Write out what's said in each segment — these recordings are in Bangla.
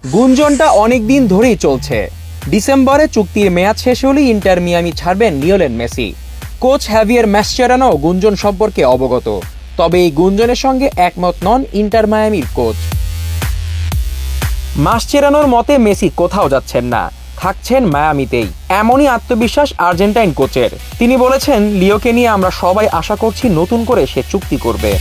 গুঞ্জনটা অনেকদিন ধরেই চলছে। ডিসেম্বরে চুক্তির মেয়াদ শেষ হলেই ইন্টার মিয়ামি ছাড়বেন লিওনেল মেসি। কোচ হ্যাভিয়ার ম্যাসচেরানো গুঞ্জন সম্পর্কে অবগত, তবে এই গুঞ্জনের সঙ্গে একমত নন ইন্টার মিয়ামির কোচ। মাসচেরানোর মতে মেসি কোথাও যাচ্ছেন না, থাকছেন মায়ামিতেই, এমনই আত্মবিশ্বাস আর্জেন্টাইন কোচের। তিনি বলেছেন, লিওকে নিয়ে আমরা সবাই আশা করছি নতুন করে সে চুক্তি করবে।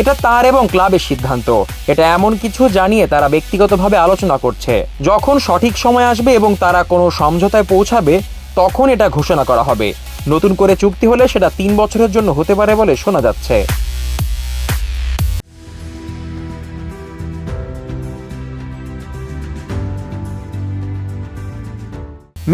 এটা তার এবং ক্লাবের সিদ্ধান্ত, এটা এমন কিছু জানিয়ে তারা ব্যক্তিগতভাবে আলোচনা করছে। যখন সঠিক সময় আসবে এবং তারা কোনো সমঝোতায় পৌঁছাবে তখন এটা ঘোষণা করা হবে। নতুন করে চুক্তি হলে সেটা 3 বছরের জন্য হতে পারে বলে শোনা যাচ্ছে।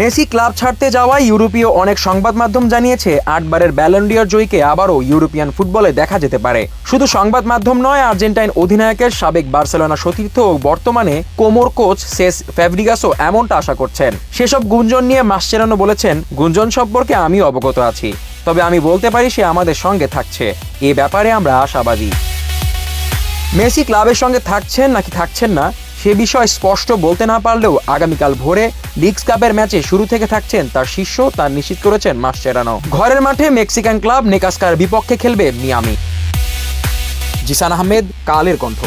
মেসি ক্লাব ছাড়তে যাওয়ায় ইউরোপীয় অনেক সংবাদ মাধ্যম জানিয়েছে 8 বারের ব্যালন ডি'অর জয়ীকে আবারও ইউরোপিয়ান ফুটবলে দেখা যেতে পারে। শুধু সংবাদ মাধ্যম নয়, আর্জেন্টাইন অধিনায়কের সাবেক বার্সেলোনা সতীর্থ ও বর্তমানে কোমোর কোচ সেস ফ্যাব্রিগাসও এমনটা আশা করছেন। সেসব গুঞ্জন নিয়ে মাসচেরানো বলেছেন, গুঞ্জন সম্পর্কে আমি অবগত আছি, তবে আমি বলতে পারি সে আমাদের সঙ্গে থাকছে, এ ব্যাপারে আমরা আশাবাদী। মেসি ক্লাবের সঙ্গে থাকছেন নাকি থাকছেন না সে বিষয়ে স্পষ্ট বলতে না পারলেও আগামীকাল ভোরে লিগস কাপের ম্যাচে শুরু থেকে থাকছেন তার শিষ্য, তা নিশ্চিত করেছেন মাসচেরানো। ঘরের মাঠে মেক্সিকান ক্লাব নেকাস্কার বিপক্ষে খেলবে মিয়ামি। জিসান আহমেদ, কালের কণ্ঠ।